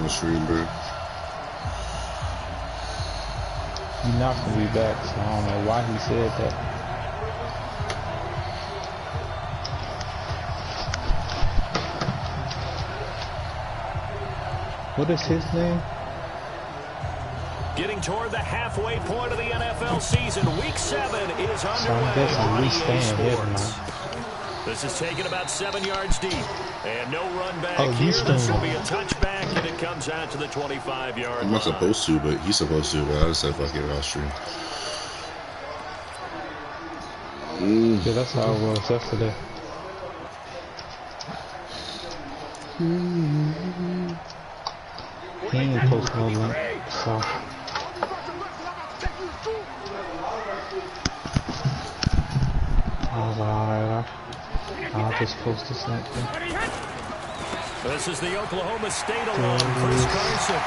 the stream, bro. He's not gonna be back, so I don't know why he said that. What is his name? Getting toward the halfway point of the NFL season. Week 7 is underway. So I'm guessing we staying here tonight. This is taken about 7 yards deep. And no run back here. This will be a touchback, and it comes out to the 25-yard line. I'm not supposed to, but he's supposed to, but I just said fuck it, I'll stream. Yeah, that's how it was yesterday. He ain't posting no link, so. I was like, alright, I'll just post this link then. This is the Oklahoma State alone, Chris Carson.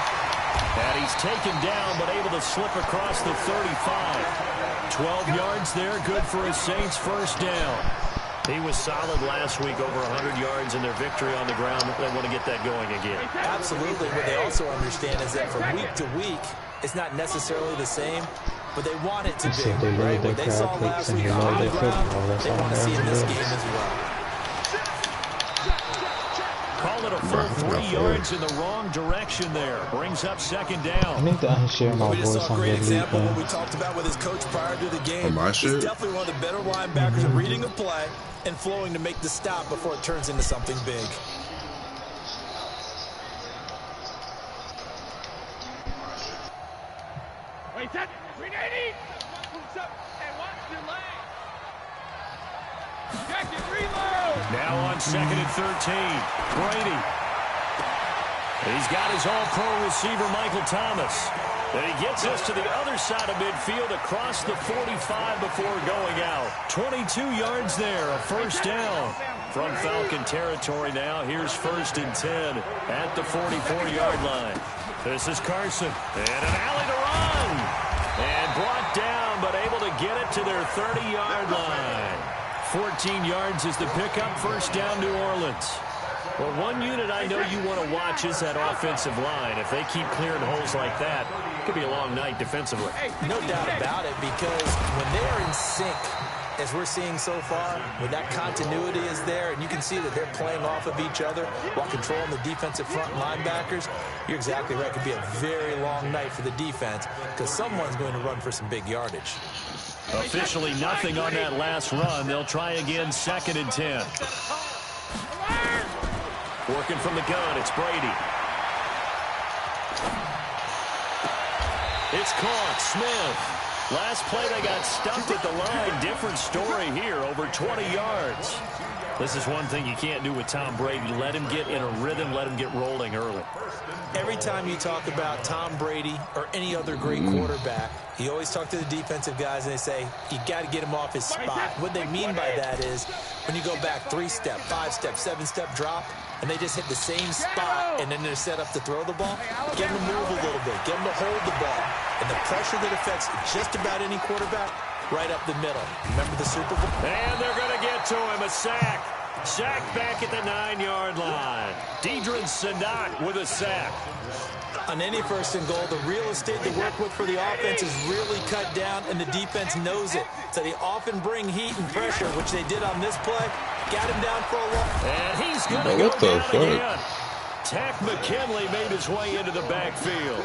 And he's taken down, but able to slip across the 35. 12 yards there, good for his Saints first down. He was solid last week, over 100 yards in their victory on the ground. They want to get that going again. Absolutely. What they also understand is that from week to week, it's not necessarily the same, but they want it to be. Right? What they saw last week on the ground, they want to see in this game as well. Call it a full 3 yards in the wrong direction there. Brings up second down. I need to unshare my voice on a great the example league, what we talked about with his coach prior to the game. On my shit? He's definitely one of the better linebackers at reading a play and flowing to make the stop before it turns into something big. Wait, that 380. Moves up and watch the lane. Jacket reload. Now on 2nd and 13. Brady. He's got his all-pro receiver, Michael Thomas. And he gets us to the other side of midfield across the 45 before going out. 22 yards there, a first down. From Falcon territory now, here's 1st and 10 at the 44-yard line. This is Carson. And an alley to run. And brought down, but able to get it to their 30-yard line. 14 yards is the pickup, first down, New Orleans. Well, one unit I know you want to watch is that offensive line. If they keep clearing holes like that, it could be a long night defensively. No doubt about it, because when they're in sync, as we're seeing so far, when that continuity is there, and you can see that they're playing off of each other while controlling the defensive front linebackers, you're exactly right. It could be a very long night for the defense because someone's going to run for some big yardage. Officially nothing on that last run. They'll try again, 2nd and 10. Working from the gun, it's Brady. It's caught, Smith. Last play, they got stumped at the line. Different story here, over 20 yards. This is one thing you can't do with Tom Brady. Let him get in a rhythm, let him get rolling early. Every time you talk about Tom Brady or any other great quarterback, you always talk to the defensive guys and they say, you got to get him off his spot. What they mean by that is when you go back 3-step, 5-step, 7-step drop, and they just hit the same spot, and then they're set up to throw the ball, get them to move a little bit, get them to hold the ball. And the pressure that affects just about any quarterback, right up the middle. Remember the Super Bowl? And they're going to get to him, a sack. Sack back at the 9-yard line. Deidre Sanak with a sack. On any 1st and goal, the real estate to work with for the offense is really cut down, and the defense knows it. So they often bring heat and pressure, which they did on this play. Got him down for a walk. And he's going to go down again. Tack McKinley made his way into the backfield.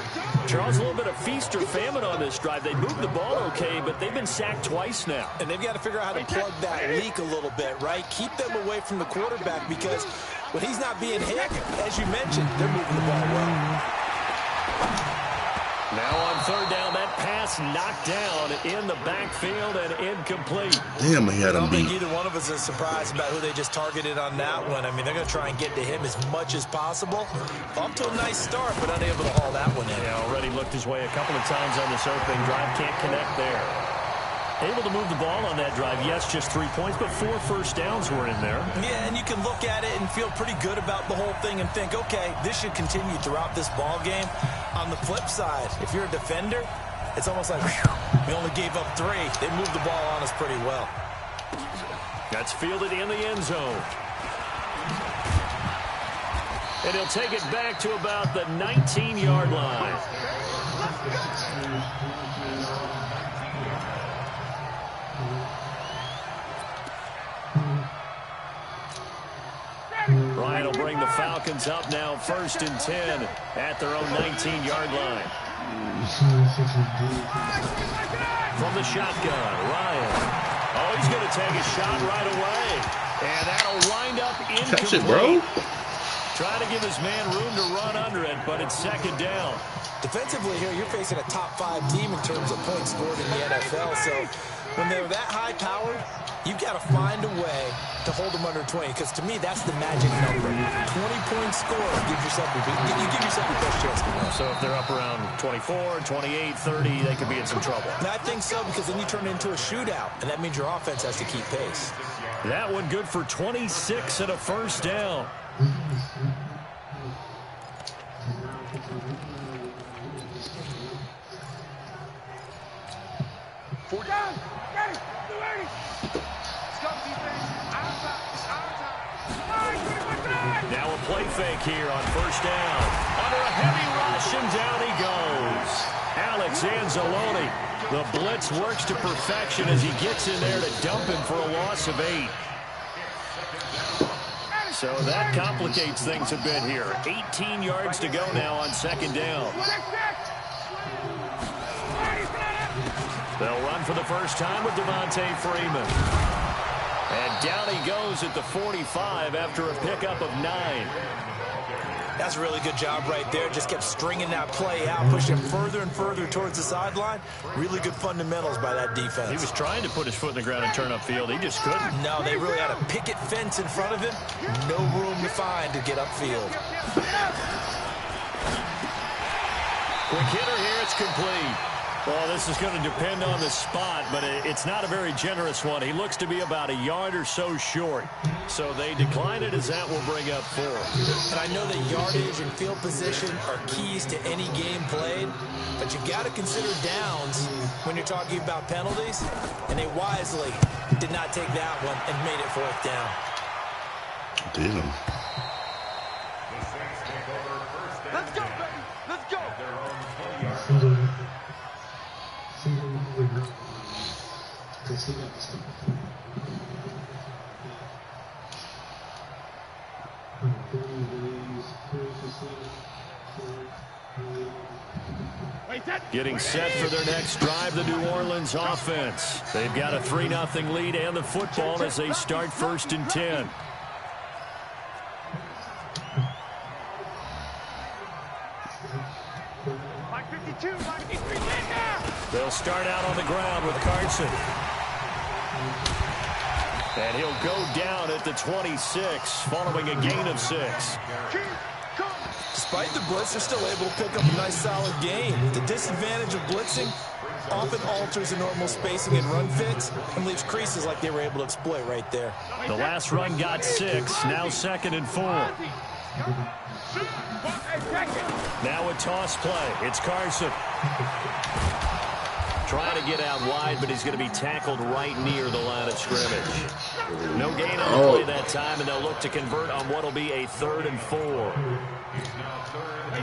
Charles, a little bit of feast or famine on this drive. They moved the ball okay, but they've been sacked twice now. And they've got to figure out how to plug that leak a little bit, right? Keep them away from the quarterback because when he's not being hit, as you mentioned, they're moving the ball well. Now on 3rd down, that pass knocked down in the backfield and incomplete. Damn, he had him beat. I don't think either one of us is surprised about who they just targeted on that one. I mean, they're going to try and get to him as much as possible. Off to a nice start, but unable to haul that one in. Yeah, already looked his way a couple of times on this opening drive. Can't connect there. Able to move the ball on that drive. Yes, just 3 points, but 4 first downs were in there. Yeah, and you can look at it and feel pretty good about the whole thing and think, okay, this should continue throughout this ball game. On the flip side, if you're a defender, it's almost like we only gave up 3. They moved the ball on us pretty well. That's fielded in the end zone. And he'll take it back to about the 19-yard line. Ryan will bring the Falcons up now 1st and 10 at their own 19-yard line. From the shotgun, Ryan. Oh, he's going to take a shot right away. And that'll wind up incomplete. Catch it, bro. Trying to give his man room to run under it, but it's 2nd down. Defensively here, you're facing a top-5 team in terms of points scored in the NFL. So when they're that high-powered, you've got to find a way to hold them under 20, because to me, that's the magic number. 20-point score gives yourself you give yourself your best chance to win. So if they're up around 24, 28, 30, they could be in some trouble. And I think so, because then you turn it into a shootout, and that means your offense has to keep pace. That one good for 26 and a 1st down. Now a play fake here on 1st down. Under a heavy rush, and down he goes. Alex Anzalone. The blitz works to perfection as he gets in there to dump him for a loss of 8. So that complicates things a bit here. 18 yards to go now on 2nd down. They'll run for the first time with Devontae Freeman. And down he goes at the 45 after a pickup of 9. That's a really good job right there. Just kept stringing that play out, pushing further and further towards the sideline. Really good fundamentals by that defense. He was trying to put his foot in the ground and turn upfield. He just couldn't. No, they really had a picket fence in front of him. No room to find to get upfield. Quick hitter here. It's complete. Well, this is going to depend on the spot, but it's not a very generous one. He looks to be about a yard or so short. So they decline it as that will bring up 4. And I know that yardage and field position are keys to any game played, but you got to consider downs when you're talking about penalties, and they wisely did not take that one and made it 4th down. Damn. Let's go, baby. Let's go. Getting set for their next drive, the New Orleans offense. They've got a 3-0 lead and the football as they start 1st and 10. They'll start out on the ground with Carson. And he'll go down at the 26, following a gain of 6. Despite the blitz, they're still able to pick up a nice, solid gain. The disadvantage of blitzing often alters the normal spacing and run fits and leaves creases like they were able to exploit right there. The last run got 6, now 2nd and 4. Now a toss play. It's Carson. Trying to get out wide, but he's going to be tackled right near the line of scrimmage. No gain on the play that time, and they'll look to convert on what will be a 3rd and 4.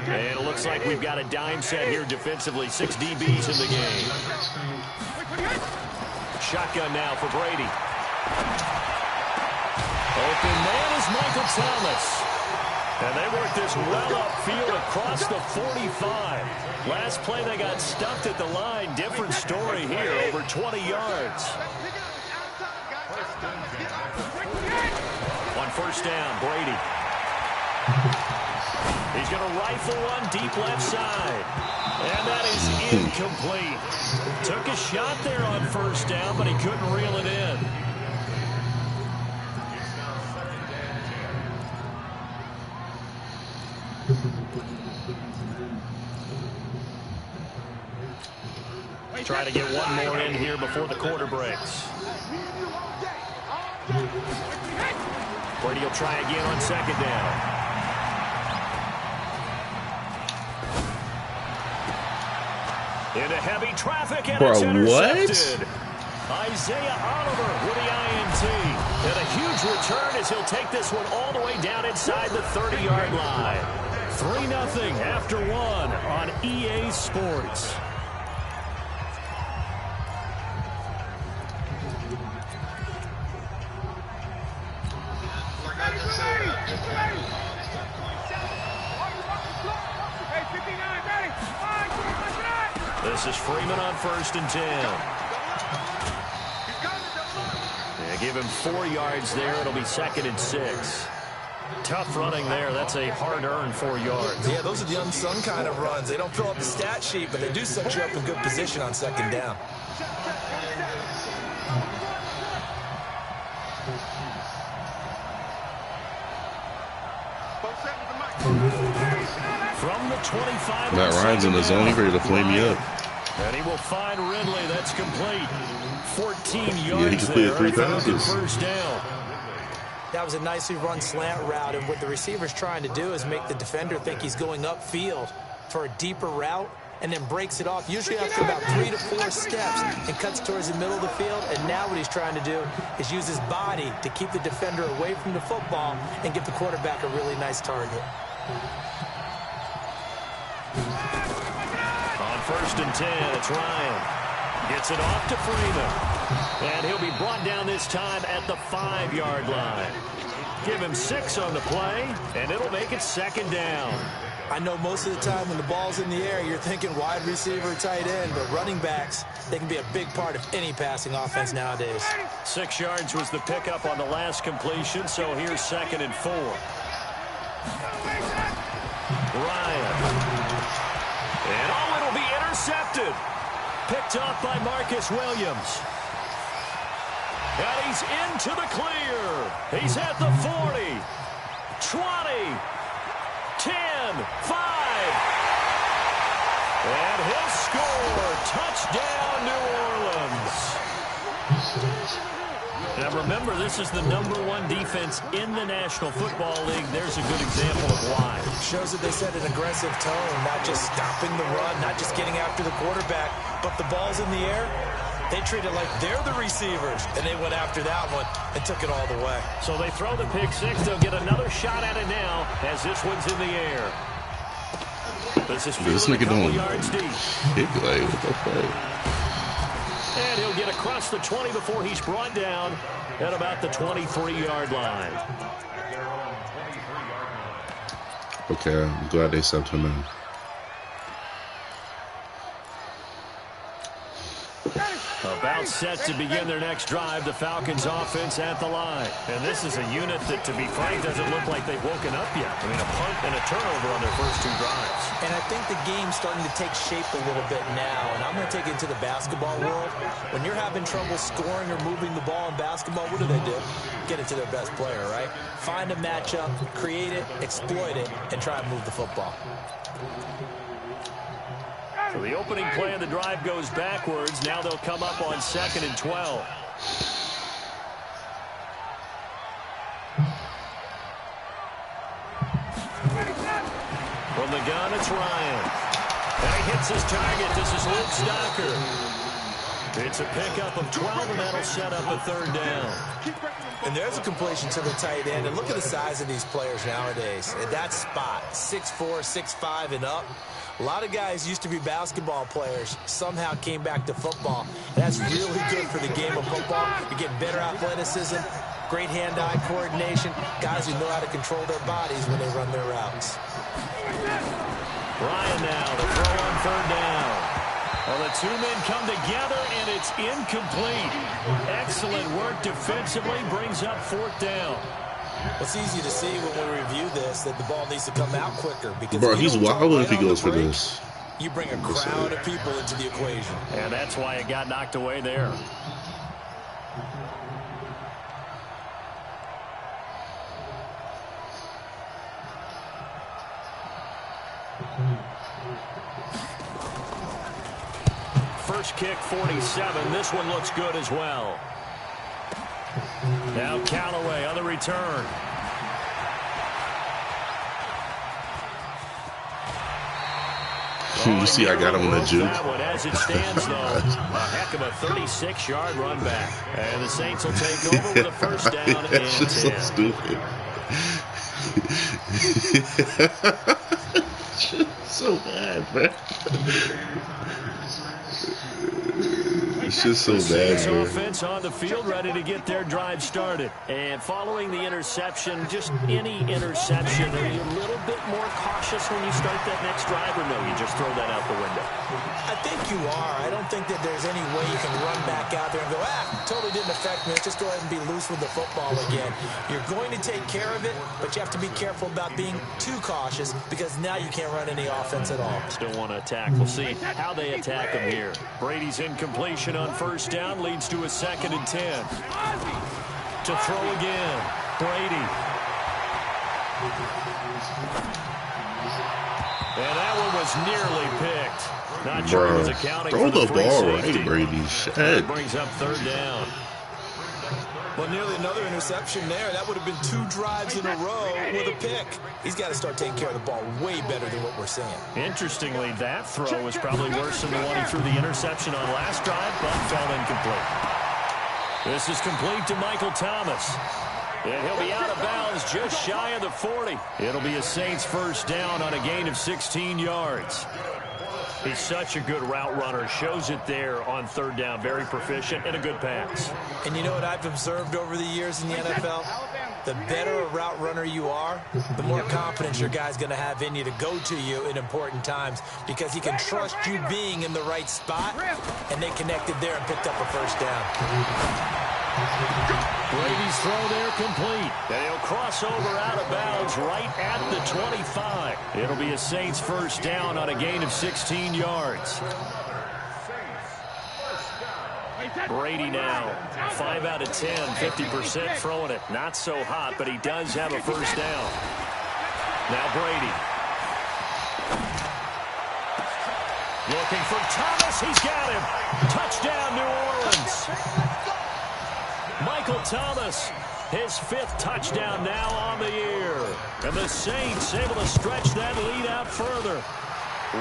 And it looks like we've got a dime set here defensively. 6 DBs in the game. Shotgun now for Brady. Open man is Michael Thomas. And they work this well upfield across the 45. Last play they got stuffed at the line. Different story here, over 20 yards. On 1st down, Brady. He's going to rifle one deep left side. And that is incomplete. Took a shot there on 1st down, but he couldn't reel it in. Try to get one more in here before the quarter breaks. Brady will try again on 2nd down. Into heavy traffic, and it's intercepted. Isaiah Oliver with the INT. And a huge return as he'll take this one all the way down inside the 30-yard line. 3-0 after one on EA Sports. This is Freeman on 1st and 10. Yeah, give him 4 yards there. It'll be 2nd and 6. Tough running there. That's a hard-earned 4 yards. Yeah, those are the unsung kind of runs. They don't fill up the stat sheet, but they do set you up in good position on 2nd down. From the 25. Matt Ryan's in the zone. He's ready to flame me up. And he will find Ridley. That's complete. 14 yards he completed 3 passes. First down. That was a nicely run slant route, and what the receiver's trying to do is make the defender think he's going upfield for a deeper route, and then breaks it off, usually after about 3 to 4 steps, and cuts towards the middle of the field. And now what he's trying to do is use his body to keep the defender away from the football and give the quarterback a really nice target. On 1st and 10, it's Ryan. Gets it off to Freeman. And he'll be brought down this time at the 5-yard line. Give him 6 on the play, and it'll make it 2nd down. I know most of the time when the ball's in the air, you're thinking wide receiver, tight end, but running backs, they can be a big part of any passing offense nowadays. 6 yards was the pickup on the last completion, so here's 2nd and 4. Ryan. And it'll be intercepted. Picked off by Marcus Williams. And he's into the clear. He's at the 40, 20, 10, 5. And he'll score. Touchdown, New Orleans. Now remember, this is the #1 defense in the National Football League. There's a good example of why. Shows that they set an aggressive tone, not just stopping the run, not just getting after the quarterback, but the ball's in the air. They treat it like they're the receivers, and they went after that one and took it all the way. So they throw the pick 6. They'll get another shot at it now as this one's in the air. This is a couple yards deep. And he'll get across the 20 before he's brought down at about the 23-yard line. Okay, I'm glad they subbed him in. About set to begin their next drive, the Falcons offense at the line. And this is a unit that, to be frank, doesn't look like they've woken up yet. I mean, a punt and a turnover on their first 2 drives. And I think the game's starting to take shape a little bit now, and I'm going to take it to the basketball world. When you're having trouble scoring or moving the ball in basketball, what do? Get it to their best player, right? Find a matchup, create it, exploit it, and try and move the football. So the opening play of the drive goes backwards. Now they'll come up on 2nd and 12. From the gun, it's Ryan. And he hits his target. This is Luke Stocker. It's a pickup of 12, and that'll set up a 3rd down. And there's a completion to the tight end. And look at the size of these players nowadays. At that spot, 6'4", 6'5", and up. A lot of guys used to be basketball players, somehow came back to football. That's really good for the game of football. You're getting better athleticism, great hand-eye coordination, guys who know how to control their bodies when they run their routes. Ryan now, the throw on 3rd down. Well, the 2 men come together, and it's incomplete. Excellent work defensively, brings up 4th down. It's easy to see when we review this that the ball needs to come out quicker. Because bro, he's wild if he goes for this. You bring a crowd of people into the equation. And that's why it got knocked away there. First kick, 47. This one looks good as well. Now Callaway on the return. You see, I got him on the juke. That one as it stands, though. A heck of a 36-yard run back. And the Saints will take over with a first down and 10. That's just so stupid. So bad, man. It's just so bad, man. Offense on the field, ready to get their drive started. And following the interception, just any interception, are you a little bit more cautious when you start that next drive, or no, you just throw that out the window? I think you are. I don't think that there's any way you can run back out there and go, totally didn't affect me. Let's just go ahead and be loose with the football again. You're going to take care of it, but you have to be careful about being too cautious because now you can't run any offense at all. Still want to attack. We'll see how they attack him here. Brady's incompletion on first down leads to a 2nd and 10. To throw again. Brady. And that one was nearly picked. Not sure he was accounting for the ball safety. right, Brady. Shit. That brings up 3rd down. Well, nearly another interception there. That would have been 2 drives in a row with a pick. He's got to start taking care of the ball way better than what we're seeing. Interestingly, that throw was probably worse than the one he threw the interception on last drive, but fell incomplete. This is complete to Michael Thomas. And he'll be out of bounds just shy of the 40. It'll be a Saints first down on a gain of 16 yards. He's such a good route runner. Shows it there on 3rd down. Very proficient and a good pass. And you know what I've observed over the years in the NFL? The better a route runner you are, the more confidence your guy's going to have in you to go to you in important times because he can trust you being in the right spot, and they connected there and picked up a first down. Brady's throw there complete. And he'll cross over out of bounds right at the 25. It'll be a Saints first down on a gain of 16 yards. Brady now, 5 out of 10, 50% throwing it. Not so hot, but he does have a first down. Now Brady. Looking for Thomas. He's got him. Touchdown, New Orleans. Michael Thomas, his 5th touchdown now on the year. And the Saints able to stretch that lead out further.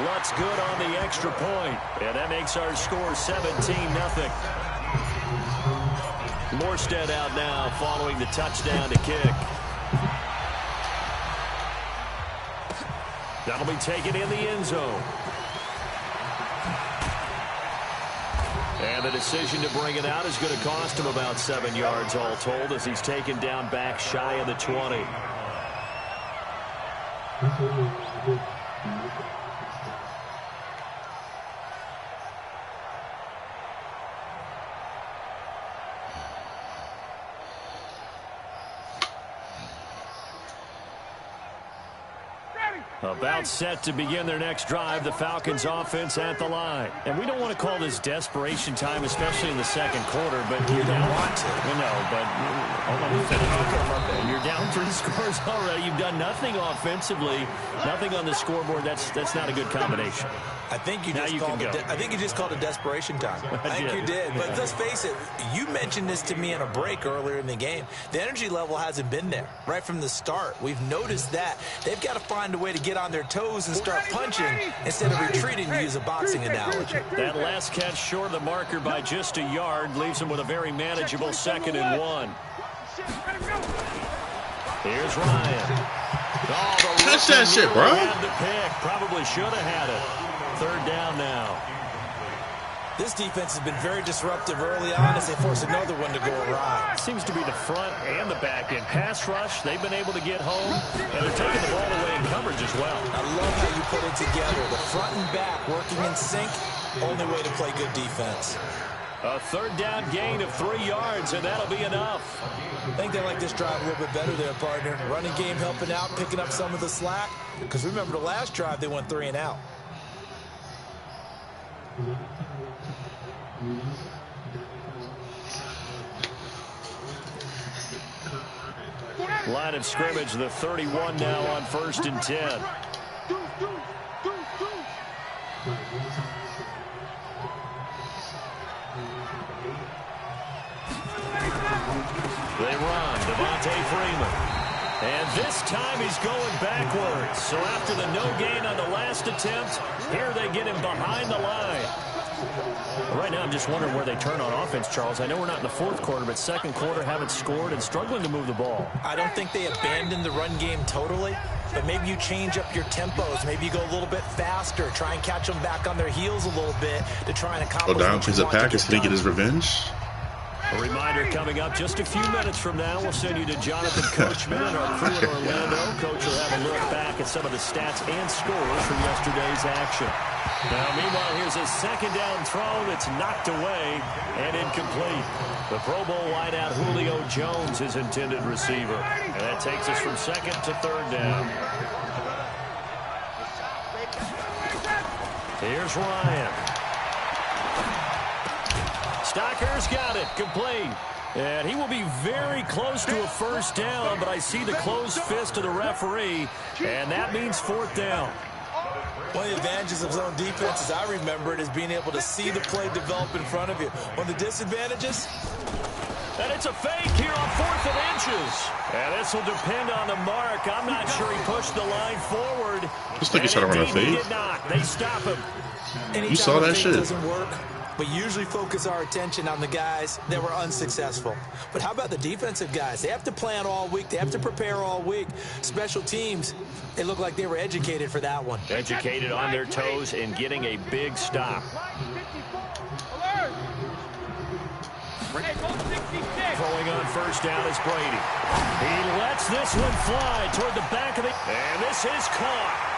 Lutz good on the extra point. And that makes our score 17-0. Morstead out now following the touchdown to kick. That'll be taken in the end zone. And the decision to bring it out is going to cost him about 7 yards all told as he's taken down back shy of the 20. About set to begin their next drive, the Falcons offense at the line. And we don't want to call this desperation time, especially in the 2nd quarter, but you don't want to. No, but hold on, you're down 3 scores already. You've done nothing offensively, nothing on the scoreboard. That's not a good combination. I think you just called it desperation time. I think you did. But let's face it, you mentioned this to me in a break earlier in the game. The energy level hasn't been there right from the start. We've noticed that. They've got to find a way to get on their toes and start punching instead of retreating, to use a boxing analogy. That last catch short of the marker by just a yard leaves them with a very manageable 2nd and 1. Here's Ryan. Catch that shit, bro. Had the pick. Probably should have had it. 3rd down now. This defense has been very disruptive early on as they force another one to go awry. Seems to be the front and the back end. Pass rush, they've been able to get home, and they're taking the ball away in coverage as well. I love how you put it together. The front and back working in sync, only way to play good defense. A 3rd down gain of 3 yards, and that'll be enough. I think they like this drive a little bit better there, partner. Running game helping out, picking up some of the slack. Because remember, the last drive, they went 3 and out. Line of scrimmage, the 31 now on 1st and 10. They run. Devontae Freeman. And this time he's going backwards. So after the no gain on the last attempt, here they get him behind the line. Right now I'm just wondering where they turn on offense, Charles. I know we're not in the fourth quarter, but second quarter haven't scored and struggling to move the ball. I don't think they abandoned the run game totally, but maybe you change up your tempos. Maybe you go a little bit faster, try and catch them back on their heels a little bit to try and accomplish Go down, plays a Packers. Can he get his revenge? A reminder coming up just a few minutes from now. We'll send you to Jonathan Coachman and our crew in Orlando. Coach will have a look back at some of the stats and scores from yesterday's action. Now, meanwhile, here's a second down throw that's knocked away and incomplete. The Pro Bowl wideout Julio Jones, his intended receiver. And that takes us from second to third down. Here's Ryan. Stocker's got it, complete. And he will be very close to a first down, but I see the closed fist of the referee, and that means fourth down. One of the advantages of zone defense, as I remember it, is being able to see the play develop in front of you. One of the disadvantages? And it's a fake here on 4th and inches. And this will depend on the mark. I'm not sure he pushed the line forward. Just think he's trying to run a fade. He did not. They stop him. Anytime you saw that shit. Doesn't work, but usually focus our attention on the guys that were unsuccessful. But how about the defensive guys? They have to plan all week. They have to prepare all week. Special teams, it looked like they were educated for that one. Educated on their toes and getting a big stop. Throwing on first down is Brady. He lets this one fly toward the back of the... And this is caught.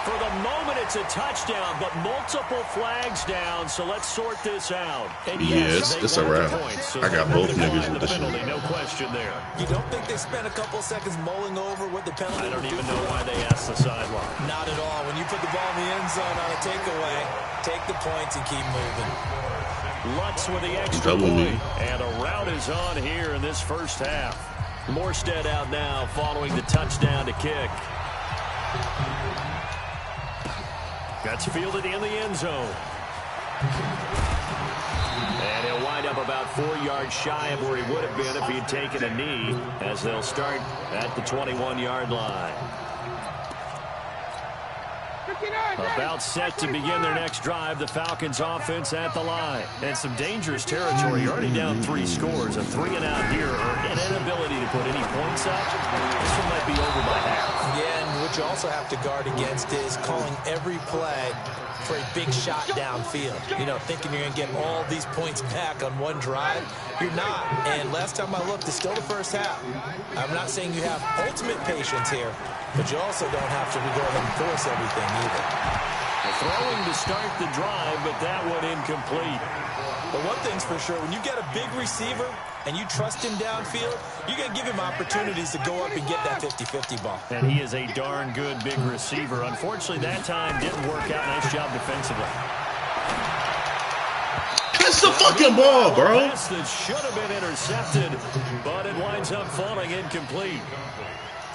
For the moment, it's a touchdown, but multiple flags down, so let's sort this out. And yes, it's a wrap. So I got both niggas with this penalty, no question there. You don't think they spent a couple seconds mulling over what the penalty I don't even know why they asked the sideline. Not at all. When you put the ball in the end zone on a takeaway, take the points and keep moving. Lutz with the extra point, and a route is on here in this first half. Morstead out now following the touchdown to kick. That's fielded in the end zone. And he'll wind up about 4 yards shy of where he would have been if he had taken a knee, as they'll start at the 21-yard line. About set to begin their next drive, the Falcons offense at the line. And some dangerous territory. You're already down 3 scores. A 3-and-out here, or an inability to put any points up. This one might be over by half. Yeah, and what you also have to guard against is calling every play for a big shot downfield. You know, thinking you're going to get all these points back on one drive. You're not. And last time I looked, it's still the first half. I'm not saying you have ultimate patience here, but you also don't have to go ahead and force everything either. Throwing to start the drive, but that one incomplete. But one thing's for sure, when you get a big receiver and you trust him downfield, you're going to give him opportunities to go up and get that 50-50 ball. And he is a darn good big receiver. Unfortunately, that time didn't work out. Nice job defensively. Catch the fucking ball, bro. Pass that should have been intercepted, but it winds up falling incomplete.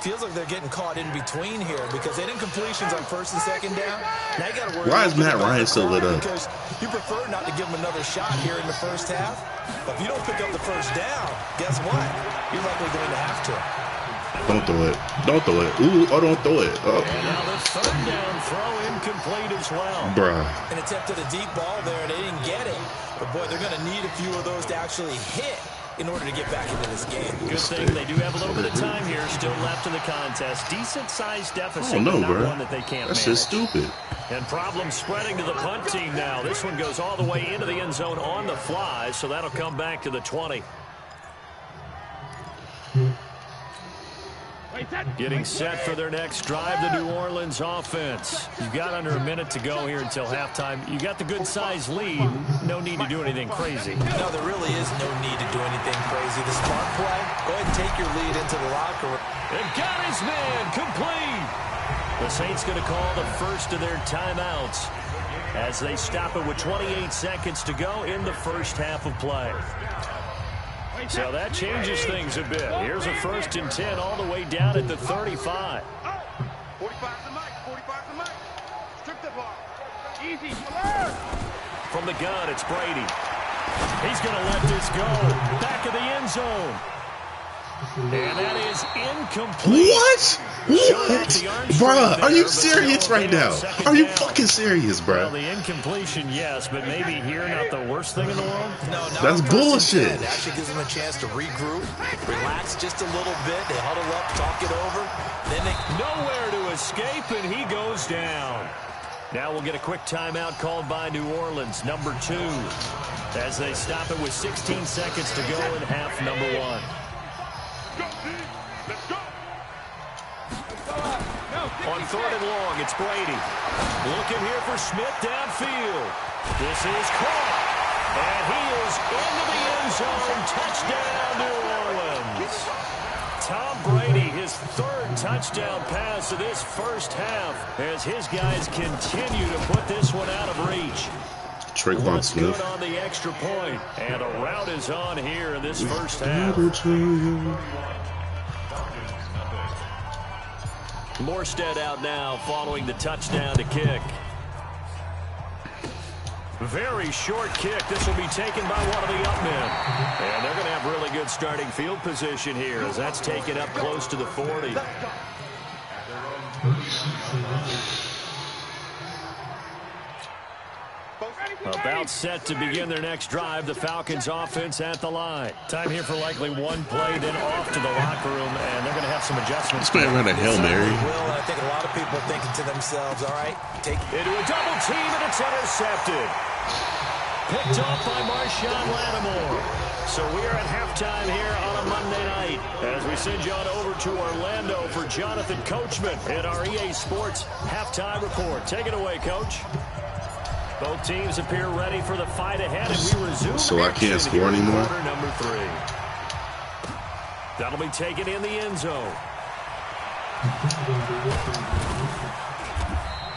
Feels like they're getting caught in between here because they didn't completions on first and second down. Now you got to worry. Why is Matt Ryan still lit up? Because you prefer not to give him another shot here in the first half. But if you don't pick up the first down, guess what? You're likely going to have to. Don't throw it. Don't throw it. Ooh, oh, don't throw it. Oh. And now the third down throw incomplete as well. Bruh. An attempt at a deep ball there, and they didn't get it. But, boy, they're going to need a few of those to actually hit in order to get back into this game. Good thing they do have a little bit of time here still left in the contest. Decent-sized deficit, oh, no, but not bro. one that they can't That's manage. just stupid. And problems spreading to the punt team now. This one goes all the way into the end zone on the fly, so that'll come back to the 20. Getting set for their next drive, the New Orleans offense. You've got under a minute to go here until halftime. You got the good-sized lead. No need to do anything crazy. No, there really is no need to do anything crazy. The smart play, go ahead and take your lead into the locker room. They've got his man complete. The Saints going to call the first of their timeouts as they stop it with 28 seconds to go in the first half of play. So that changes things a bit. Here's a 1st and 10 all the way down at the 35. 45 to Mike. 45 to Mike. Strip the ball. Easy. From the gun, it's Brady. He's going to let this go. Back of the end zone. And that is incomplete. What? What? Bruh, are you serious right now? Are you fucking serious, Well, bruh? the incompletion, yes, but maybe here not the worst thing in the world. No, not That's on 1st and bullshit. 10. Actually gives them a chance to regroup, relax just a little bit. They huddle up, talk it over. Then they Nowhere to escape, and he goes down. Now we'll get a quick timeout called by New Orleans, number 2, as they stop it with 16 seconds to go in half number 1. On 3rd and long, it's Brady. Looking here for Smith downfield. This is caught. And he is into the end zone. Touchdown, New Orleans. Tom Brady, his 3rd touchdown pass of this first half, as his guys continue to put this one out of reach. Traquan Smith. Good on the extra point, and a route is on here in this first half. Morstead out now following the touchdown to kick. Very short kick. This will be taken by one of the up men. And they're going to have really good starting field position here as that's taken up close to the 40. About set to begin their next drive. The Falcons offense at the line. Time here for likely one play, then off to the locker room, and they're going to have some adjustments. This man ran a Hail Mary. will. I think a lot of people are thinking to themselves, all right, take Into a double team, and it's intercepted. Picked off by Marshawn Lattimore. So we are at halftime here on a Monday night as we send you on over to Orlando for Jonathan Coachman in our EA Sports halftime report. Take it away, Coach. Both teams appear ready for the fight ahead, and we resume. So I can't score anymore? Quarter number 3. That'll be taken in the end zone.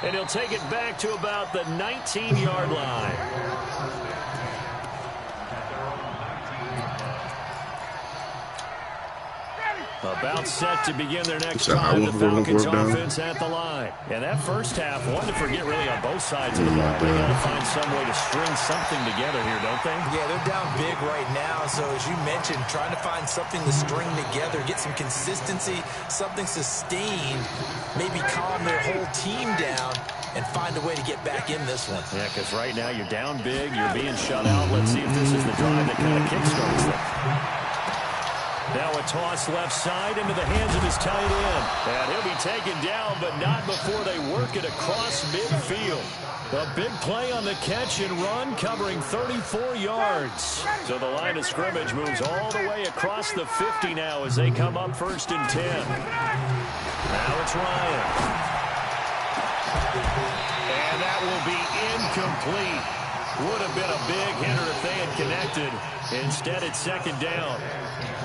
And he'll take it back to about the 19-yard line. About set to begin their next drive. The Falcons offense at the line. And that first half, one to forget really on both sides of the ball. They got to find some way to string something together here, don't they? Yeah, they're down big right now. So as you mentioned, trying to find something to string together, get some consistency, something sustained, maybe calm their whole team down and find a way to get back in this one. Yeah, because right now you're down big, you're being shut out. Let's see if this is the drive that kind of kickstarts them. Now a toss left side into the hands of his tight end. And he'll be taken down, but not before they work it across midfield. A big play on the catch and run, covering 34 yards. So the line of scrimmage moves all the way across the 50 now as they come up 1st and 10. Now it's Ryan. And that will be incomplete. Would have been a big hitter if they had connected. Instead, it's 2nd down.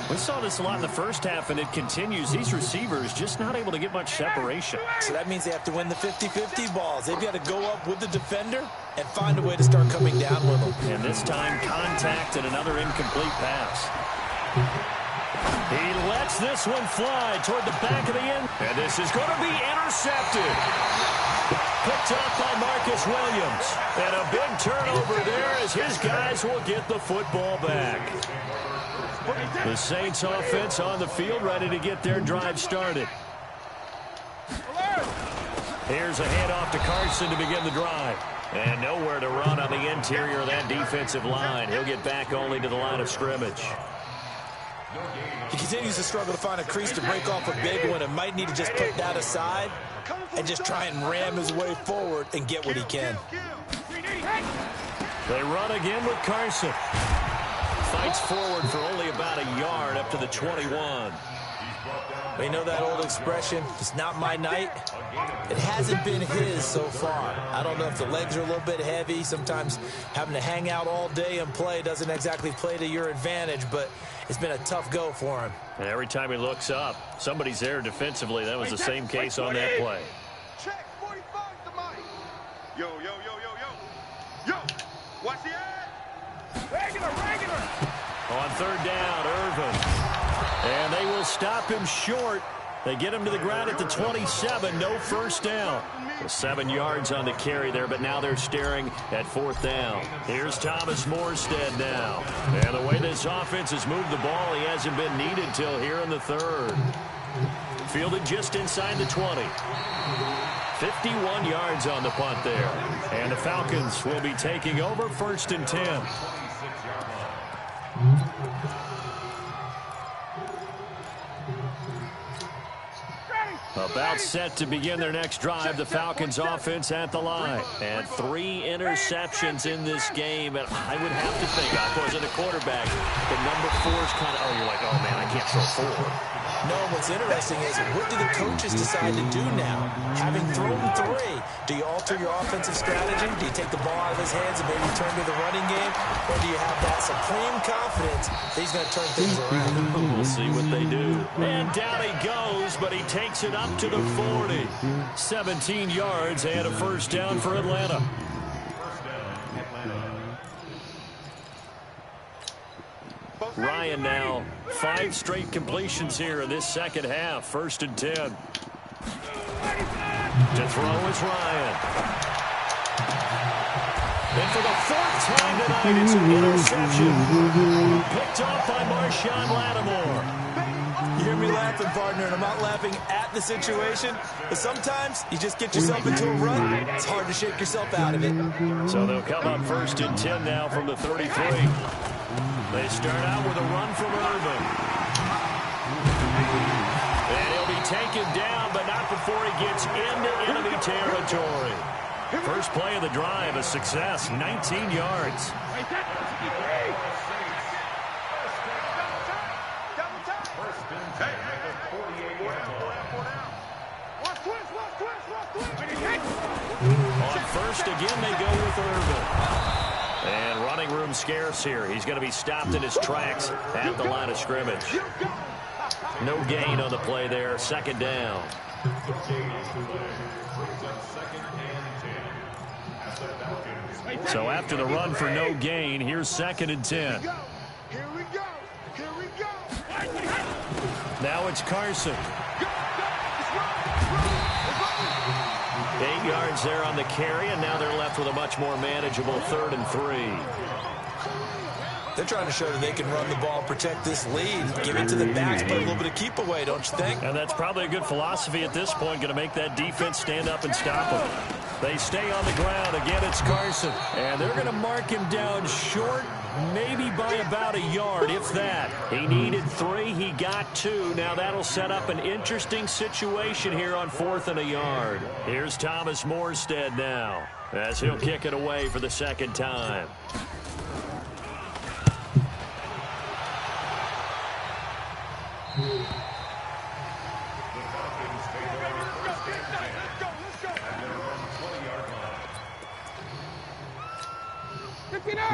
We saw this a lot in the first half, and it continues. These receivers just not able to get much separation. So that means they have to win the 50-50 balls. They've got to go up with the defender and find a way to start coming down with them. And this time, contact and another incomplete pass. He lets this one fly toward the back of the end. And this is going to be intercepted. Picked up by Marcus Williams. And a big turnover there as his guys will get the football back. The Saints offense on the field ready to get their drive started. Here's a handoff to Carson to begin the drive. And nowhere to run on the interior of that defensive line. He'll get back only to the line of scrimmage. He continues to struggle to find a crease to break off a big one and might need to just put that aside and just try and ram his way forward and get what he can. They run again with Carson. Fights forward for only about a yard up to the 21. We know that old expression, it's not my night. It hasn't been his so far. I don't know if the legs are a little bit heavy. Sometimes having to hang out all day and play doesn't exactly play to your advantage, but it's been a tough go for him. And every time he looks up, somebody's there defensively. That was the same case on that play. Check 45 to Mike. Yo, yo, yo, yo, yo. Yo, watch the ad. Regular. On 3rd down, Irvin. And they will stop him short They get him to the ground at the 27. No first down. 7 yards on the carry there, but now they're staring at 4th down. Here's Thomas Morstead now. And the way this offense has moved the ball, he hasn't been needed till here in the 3rd. Fielded just inside the 20. 51 yards on the punt there. And the Falcons will be taking over 1st and 10. About set to begin their next drive, the Falcons offense at the line. And 3 interceptions in this game. And I would have to think, of course, as a quarterback, the number 4 is kind of, oh, you're like, oh, man, I can't throw 4. No, what's interesting is what do the coaches decide to do now? Having thrown 3, do you alter your offensive strategy? Do you take the ball out of his hands and maybe turn to the running game? Or do you have that supreme confidence that he's going to turn things around? We'll see what they do. And down he goes, but he takes it up to the 40. 17 yards and a first down for Atlanta. Ryan now, 5 straight completions here in this second half. 1st and 10. To throw is Ryan. And for the 4th time tonight, it's an interception. Picked off by Marshawn Lattimore. You hear me laughing, partner, and I'm not laughing at the situation, but sometimes you just get yourself into a rut. It's hard to shake yourself out of it. So they'll come up 1st and 10 now from the 33. They start out with a run from Irvin. And he'll be taken down, but not before he gets into enemy territory. First play of the drive, a success, 19 yards. On 1st again, they go with Irvin. And running room scarce here. He's going to be stopped in his tracks at the line of scrimmage. No gain on the play there. 2nd down. So after the run for no gain, here's 2nd and 10. Here we go. Here we go. Now it's Carson. 8 yards there on the carry, and now they're left with a much more manageable 3rd and 3. They're trying to show that they can run the ball, protect this lead, give it to the backs, but a little bit of keep away, don't you think? And that's probably a good philosophy at this point, going to make that defense stand up and stop them. They stay on the ground. Again, it's Carson. And they're going to mark him down short, maybe by about a yard, if that. He needed 3. He got 2. Now that'll set up an interesting situation here on 4th and a yard. Here's Thomas Morstead now, as he'll kick it away for the 2nd time.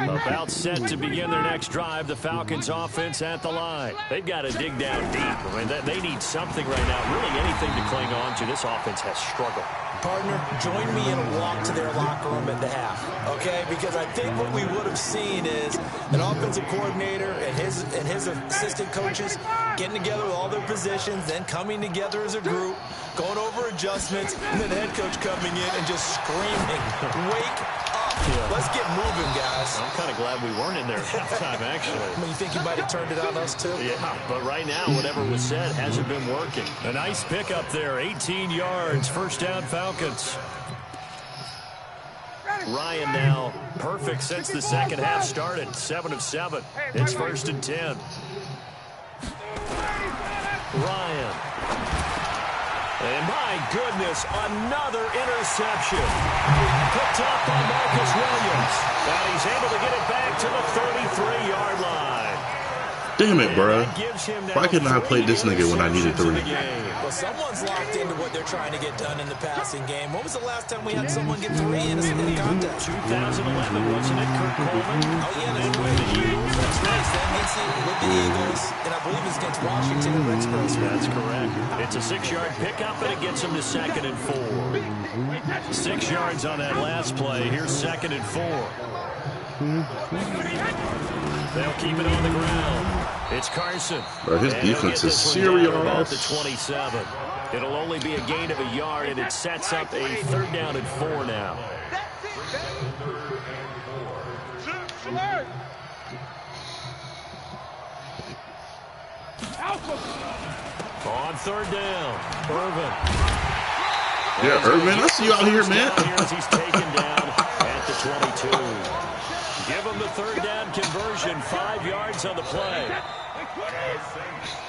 About set to begin their next drive, the Falcons offense at the line. They've got to dig down deep. I mean, they need something right now, really anything to cling on to. This offense has struggled. Partner, join me in a walk to their locker room at the half, okay? Because I think what we would have seen is an offensive coordinator and his assistant coaches getting together with all their positions, then coming together as a group, going over adjustments, and then the head coach coming in and just screaming, wake up. Yeah. Let's get moving, guys. I'm kind of glad we weren't in there at halftime, actually. I mean, you think you might have turned it on us, too? Yeah, but right now, whatever was said hasn't been working. A nice pickup there, 18 yards, 1st down Falcons. Ryan now perfect since the second half started, 7 of 7. It's 1st and 10. Ryan. And my goodness, another interception. Picked up by Marcus Williams. And he's able to get it back to the 33-yard line. Damn it, bro. Why couldn't I play this nigga when I needed 3? Well, someone's locked into what they're trying to get done in the passing game. When was the last time we had someone get 3 in a contest? 2011, wasn't it, Kurt Coleman? Oh, yeah, that's with the Eagles. That's right. With the Eagles, and I believe it's against Washington and Rexburg. That's correct. It's a 6-yard pickup, and it gets them to 2nd and 4. 6 yards on that last play. Here's 2nd and 4. They'll keep it on the ground. It's Carson. Bro, his defense is serious. About the 27. It'll only be a gain of a yard, and it sets up a 3rd down and 4 now. On 3rd down, Irvin. Yeah, Irvin, I see you out here, man. He's taken down at the 22. Give him the 3rd down conversion, 5 yards on the play.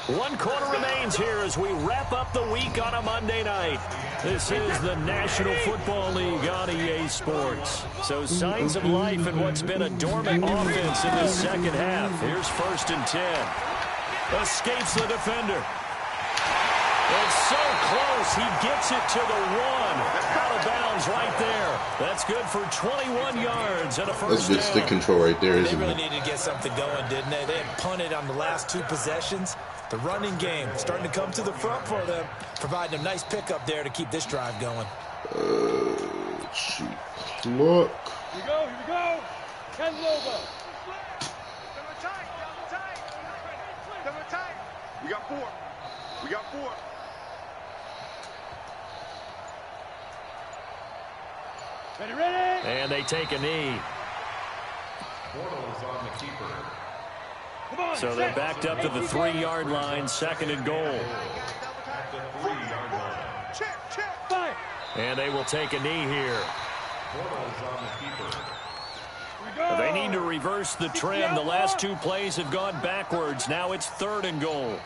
1 quarter remains here as we wrap up the week on a Monday night. This is the National Football League on EA Sports. So signs of life in what's been a dormant offense in the second half. Here's 1st and 10. Escapes the defender. It's so close. He gets it to the 1. Out of bounds right there. That's good for 21 yards and a 1st down. That's good stick control right there, isn't it? They really needed to get something going, didn't they? They had punted on the last 2 possessions. The running game starting to come to the front for them, providing a nice pickup there to keep this drive going. Shoot. Look. Here we go. Ken Lobo. We got 4. Ready? And they take a knee. On the keeper. So they're backed up to the 3-yard line, 2nd and goal. At the 3-yard line. Check. Fire. And they will take a knee here. On the keeper. They need to reverse the trend. The last 2 plays have gone backwards. Now it's 3rd and goal.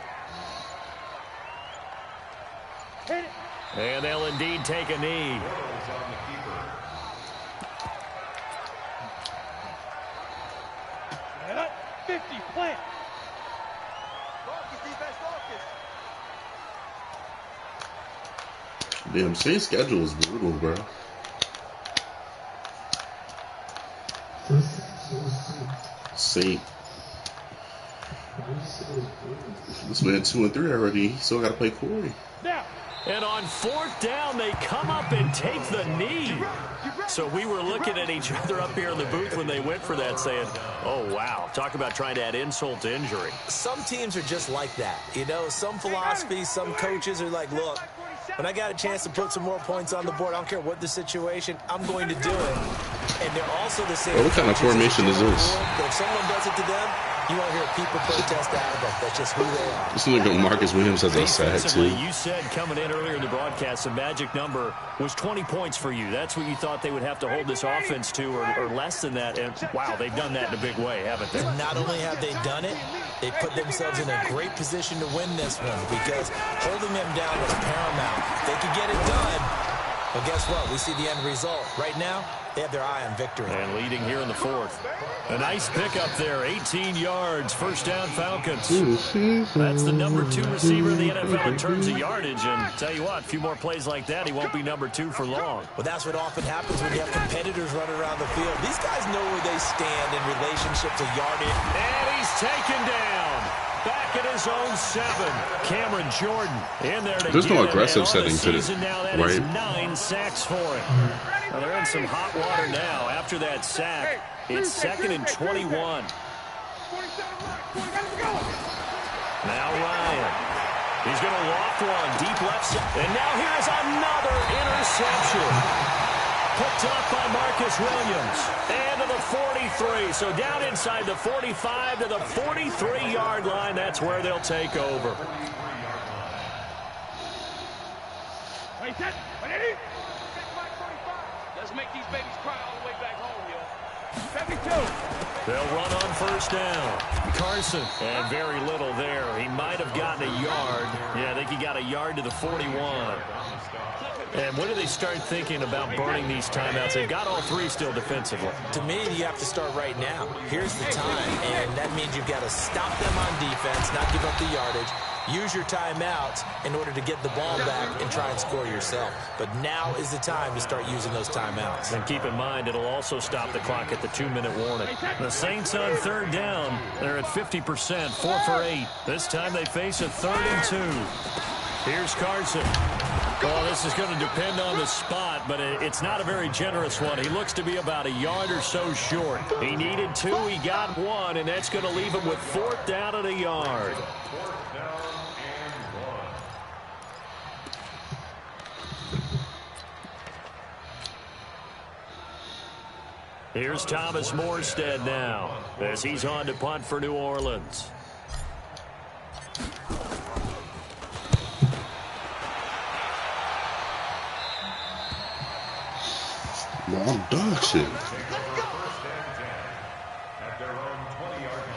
And they'll indeed take a knee. On the keeper. 50, plant. Damn, Saints schedule is brutal, bro. Saint. This man 2 and 3 already. He still got to play Corey. And on 4th down, they come up and take the knee. So we were looking at each other up here in the booth when they went for that, saying, oh, wow. Talk about trying to add insult to injury. Some teams are just like that. You know, some philosophies, some coaches are like, look, when I got a chance to put some more points on the board, I don't care what the situation, I'm going to do it. And they're also the same. What kind of formation is this? But if someone does it to them, you won't hear people protest out of them. That's just who they are. This nigga Marcus Williams has a sack, too. You said coming in earlier in the broadcast, the magic number was 20 points for you. That's what you thought they would have to hold this offense to, or less than that. And, wow, they've done that in a big way, haven't they? Not only have they done it, they put themselves in a great position to win this one because holding them down was paramount. They could get it done. But guess what? We see the end result. Right now, they have their eye on victory. And leading here in the 4th. A nice pickup there, 18 yards, 1st down Falcons. That's the number 2 receiver in the NFL in terms of yardage. And tell you what, a few more plays like that, he won't be number 2 for long. Well, that's what often happens when you have competitors running around the field. These guys know where they stand in relationship to yardage. And he's taken down. Back at his own 7. Cameron Jordan in there to There's get no him. aggressive setting to this. Now that is right? 9 sacks for him. Well, they're in some hot water now. After that sack, it's 2nd and 21. Now Ryan. He's going to loft one deep left side. And now here's another interception. Picked up by Marcus Williams. And to the 43. So down inside the 45 to the 43-yard line. That's where they'll take over. Let's make these babies cry all the way back home, yo. 72. They'll run on 1st down. Carson. And very little there. He might have gotten a yard. Yeah, I think he got a yard to the 41. And when do they start thinking about burning these timeouts? They've got all 3 still defensively. To me, you have to start right now. Here's the time, and that means you've got to stop them on defense, not give up the yardage. Use your timeouts in order to get the ball back and try and score yourself. But now is the time to start using those timeouts. And keep in mind, it'll also stop the clock at the 2-minute warning. The Saints on 3rd down. They're at 50%, 4 for 8. This time they face a 3rd and 2. Here's Carson. Well, this is going to depend on the spot, but it's not a very generous one. He looks to be about a yard or so short. He needed 2, he got 1, and that's going to leave him with 4th down and a yard. 4th down and 1. Here's Thomas Morstead now as he's on to punt for New Orleans. No, I'm dog shit. At their own 20-yard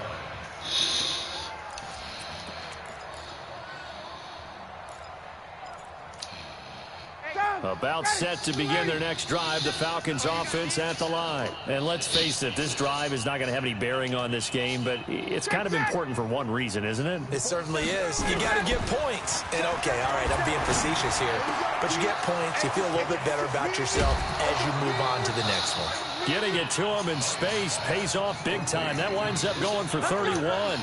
line. About set to begin their next drive, the Falcons offense at the line. And let's face it, this drive is not going to have any bearing on this game, but it's kind of important for one reason, isn't it? It certainly is. You got to get points. And okay, all right, I'm being facetious here. But you get points, you feel a little bit better about yourself as you move on to the next one. Getting it to him in space pays off big time. That winds up going for 31.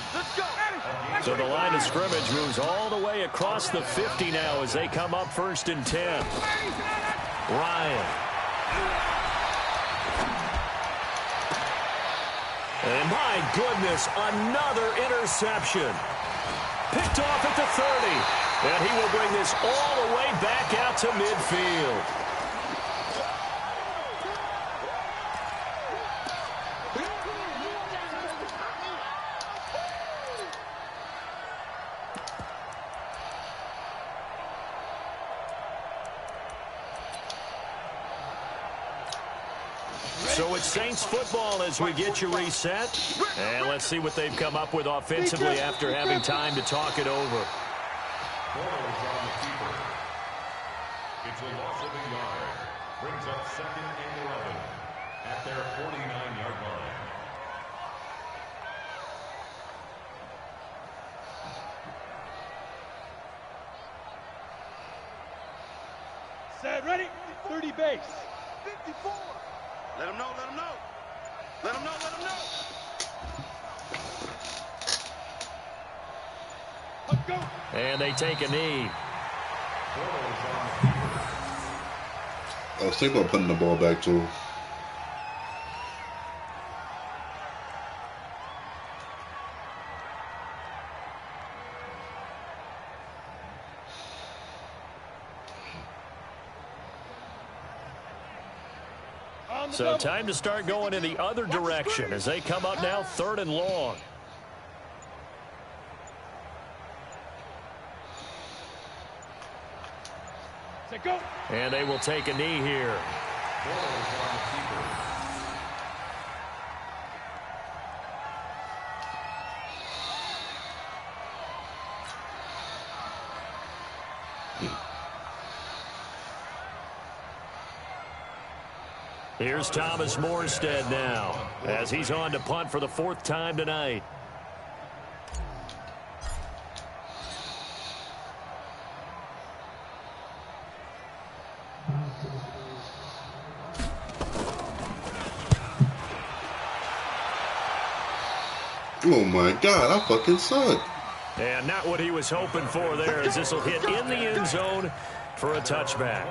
So the line of scrimmage moves all the way across the 50 now as they come up 1st and 10. Ryan. And my goodness, another interception. Picked off at the 30. And he will bring this all the way back out to midfield. So it's Saints football as we get you reset. And let's see what they've come up with offensively after having time to talk it over. It's a loss of a yard. Brings up 2nd and 11 at their 49-yard line. Set, ready? 30 base. 54. Let him know, let him know. Let him know, let him know. Let's go. And they take a knee. I was thinking about putting the ball back to him. So time to start going in the other direction as they come up now 3rd and long. And they will take a knee here. Here's Thomas Morstead now as he's on to punt for the 4th time tonight. Oh my God, I fucking suck. And not what he was hoping for there as this will hit in the end zone for a touchback.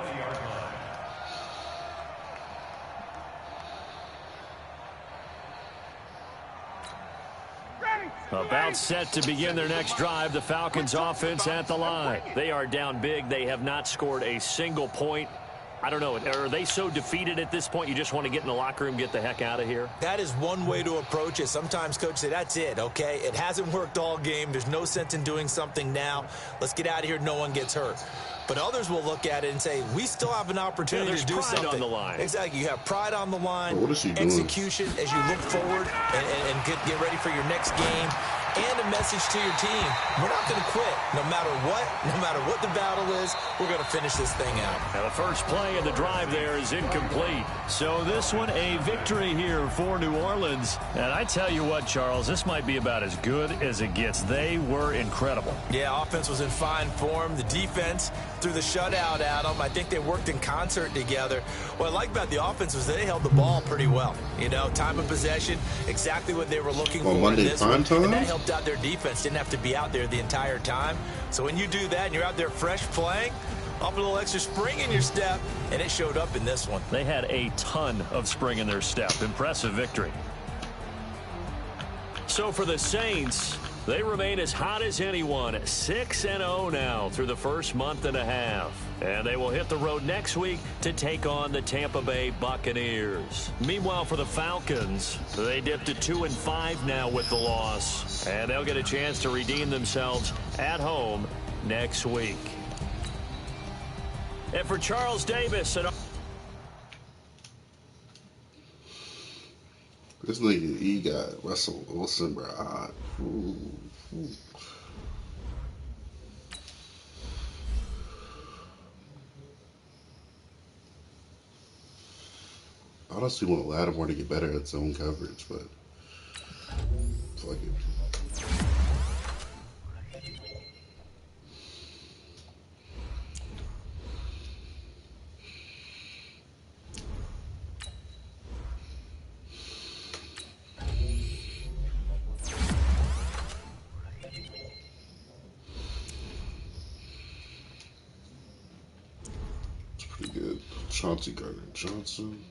About set to begin their next drive, the Falcons offense at the line. They are down big. They have not scored a single point. I don't know, are they so defeated at this point you just want to get in the locker room, get the heck out of here? That is one way to approach it. Sometimes coaches say, that's it, okay? It hasn't worked all game. There's no sense in doing something now. Let's get out of here. No one gets hurt. But others will look at it and say, we still have an opportunity to do something. On the line. Exactly. You have pride on the line, what is he doing? Execution as you look forward and get ready for your next game. And a message to your team. We're not going to quit. No matter what the battle is, we're going to finish this thing out. Now the first play of the drive there is incomplete. So this one a victory here for New Orleans. And I tell you what, Charles, this might be about as good as it gets. They were incredible. Yeah, offense was in fine form. The defense threw the shutout at them. I think they worked in concert together. What I like about the offense was they held the ball pretty well. You know, time of possession, exactly what they were looking for Monday in this prime one. time? And that helped out their defense. Didn't have to be out there the entire time. So when you do that and you're out there fresh playing, Offer a little extra spring in your step, and it showed up in this one. They had a ton of spring in their step. Impressive victory. So for the Saints, they remain as hot as anyone, 6-0 now through the first month and a half. And they will hit the road next week to take on the Tampa Bay Buccaneers. Meanwhile, for the Falcons, they dipped to 2-5 now with the loss. And they'll get a chance to redeem themselves at home next week. And for Charles Davis and this nigga, he got Russell Wilson, bro. I honestly want Lattimore to get better at zone coverage, but fuck it. It's pretty good. Chauncey Gardner-Johnson.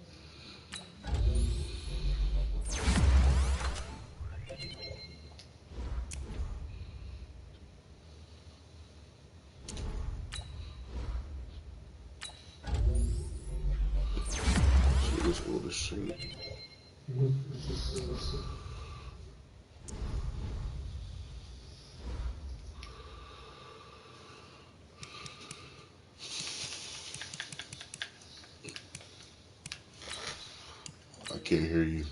This old as shit. I can't hear you.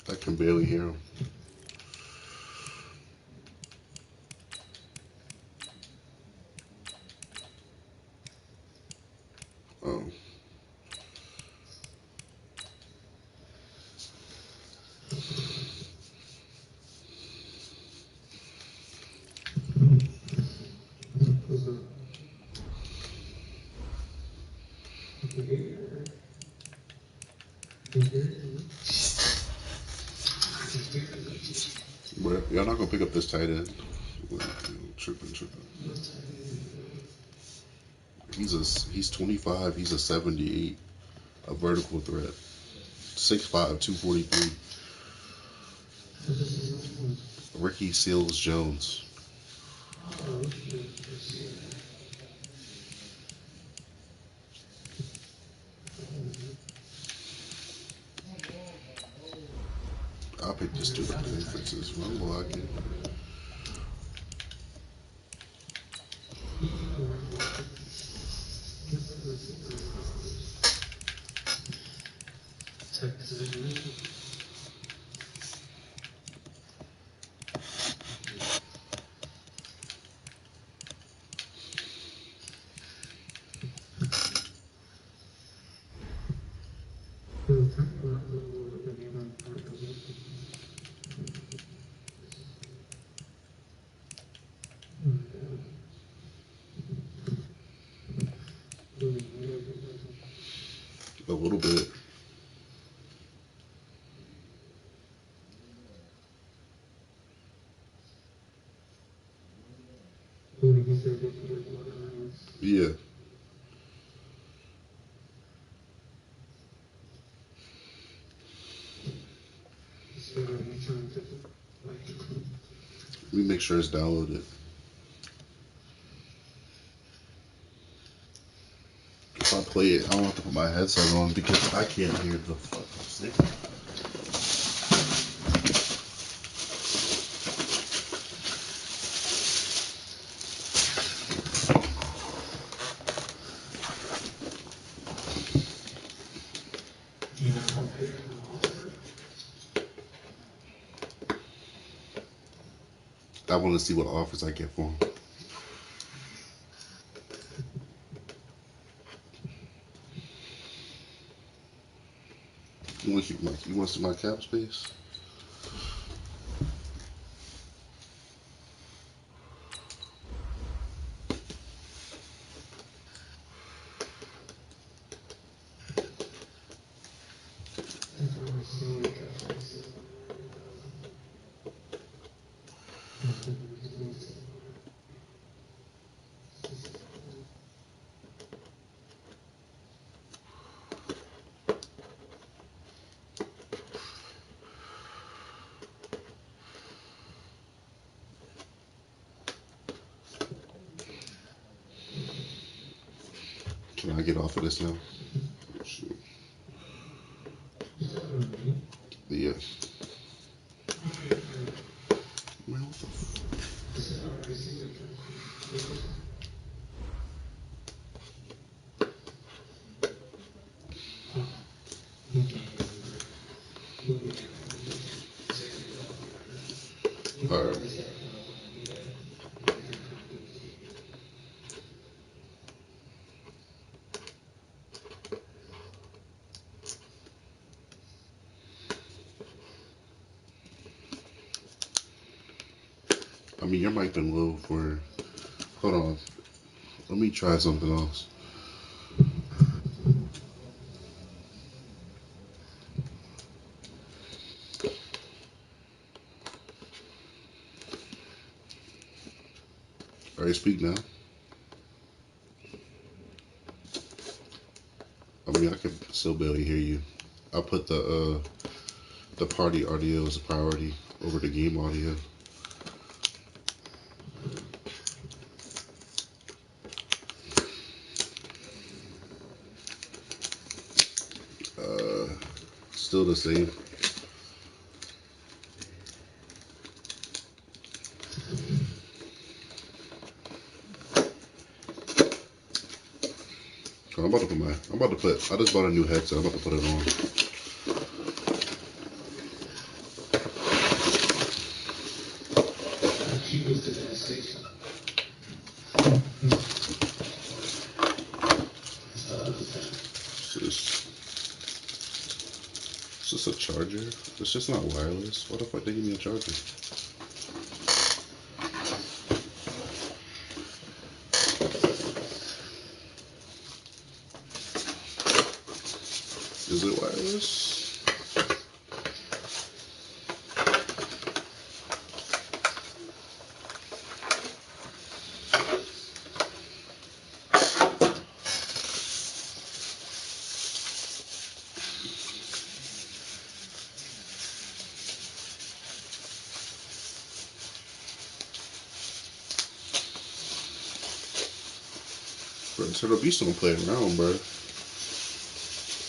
I can barely hear him. Oh. Bro, y'all not gonna pick up this tight end. Tripping. He's 25. He's a 78, a vertical threat. 6'5", 243. Ricky Seals Jones. I'll pick this dude up there for this one blocking. A little bit. Yeah. Let me make sure it's downloaded. If I play it, I don't have to put my headset on because I can't hear the fucking signal. I want to see what offers I get for him. You want to see my cap space? Can I get off of this now? Shoot. Yeah. Man, what the Alright. I mean, your mic been low for. Hold on. Let me try something else. Alright, speak now. I mean, I can still barely hear you. I put the party audio as a priority over the game audio. Still the same. I'm about to put, I just bought a new headset. I'm about to put it on. It's just a charger. It's just not wireless. Why the fuck they give me a charger? Is it wireless? Bro, so the beast don't play around, bro.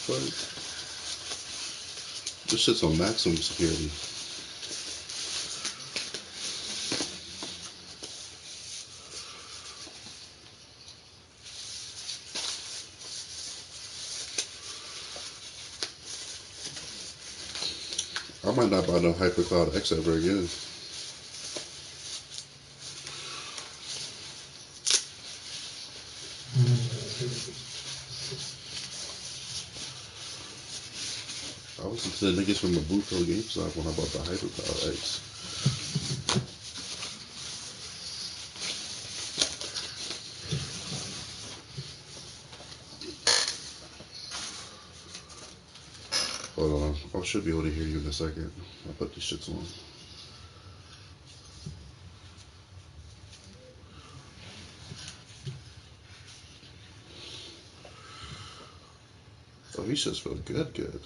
But this shit's on maximum security. I might not buy no HyperCloud X ever again. I was into the niggas from the Blue Pill GameStop when I bought the HyperCloud X. Hold on, I should be able to hear you in a second. I'll put these shits on. Oh, these shits feel good.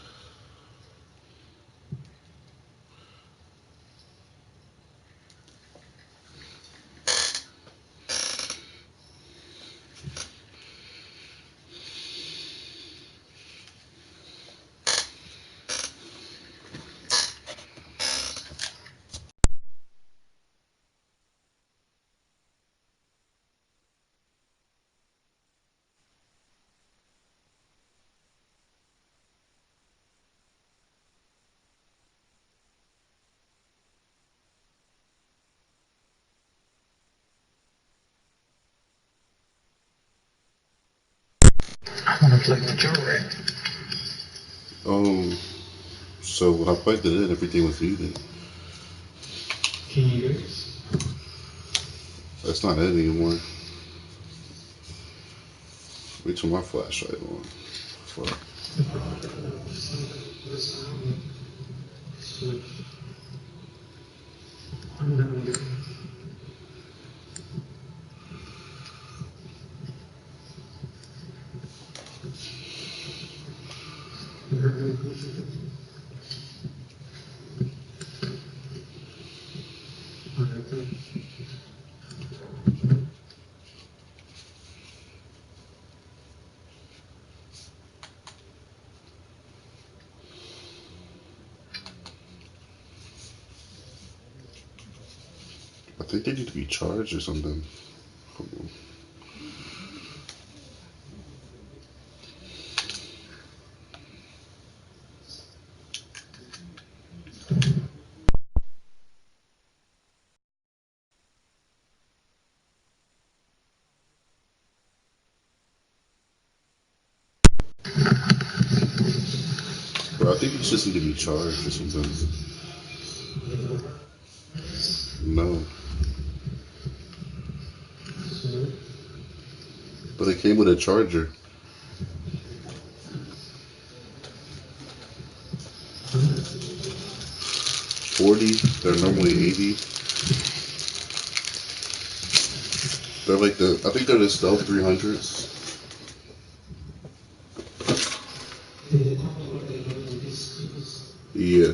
I want to play with your red. Oh. So when I plugged it in, everything was muted. Can you hear us? That's not it anymore. Wait till my flashlight on. Fuck. I think they need to be charged or something. Hold on. Bro, I think you just need to be charged or something. No. But it came with a charger. $40. They're normally $80. They're like I think they're the Stealth 300s. Yeah.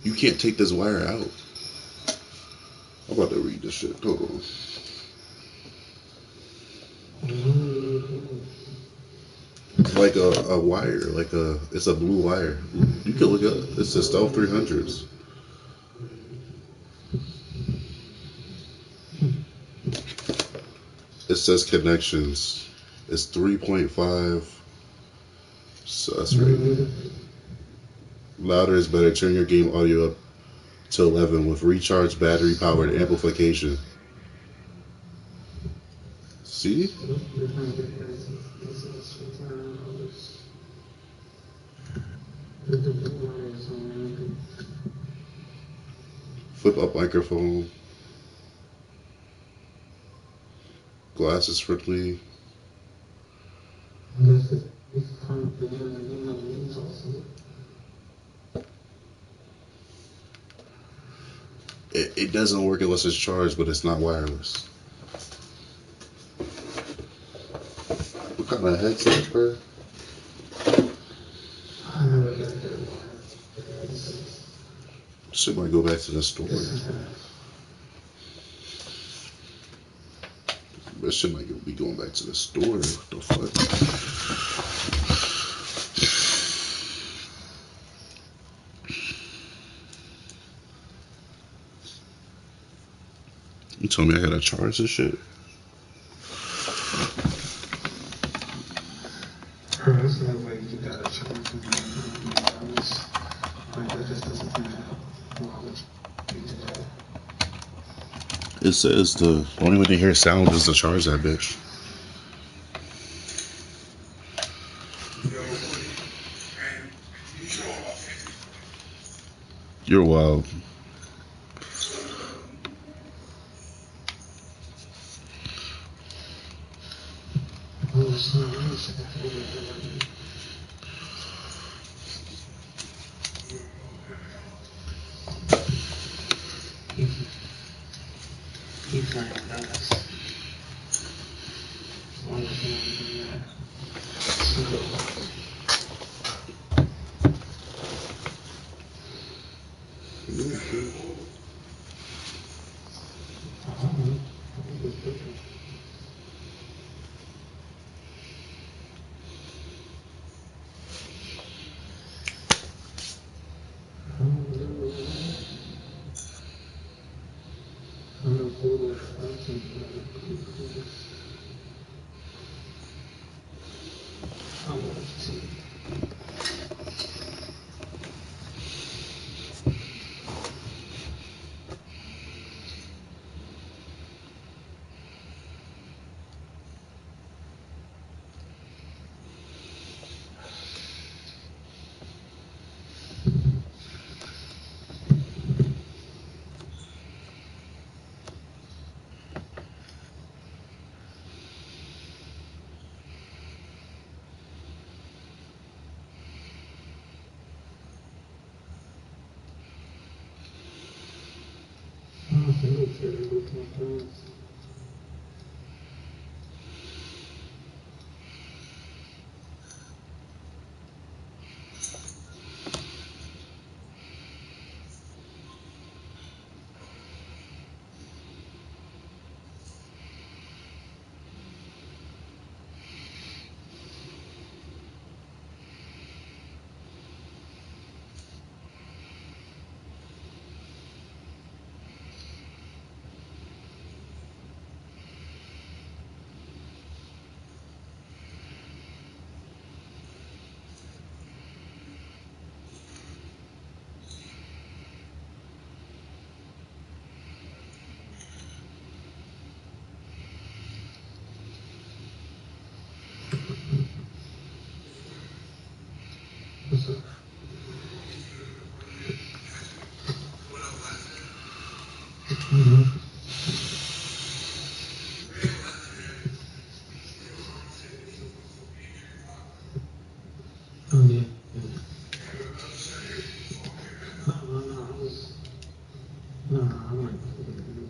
You can't take this wire out. I'm about to read this shit. Hold on. It's like a wire, it's a blue wire. You can look up. It's the Stealth 300s. It says connections. It's 3.5. So that's right. Louder is better. Turn your game audio up to 11 with recharged battery powered amplification. See? Flip up microphone. Glasses friendly. It doesn't work unless it's charged, but it's not wireless. What kind of headset, bro? Shit might go back to the store. That shit might be going back to the store. What the fuck? You told me I gotta charge this shit? It says the only way to hear sound is to charge that bitch. You're wild.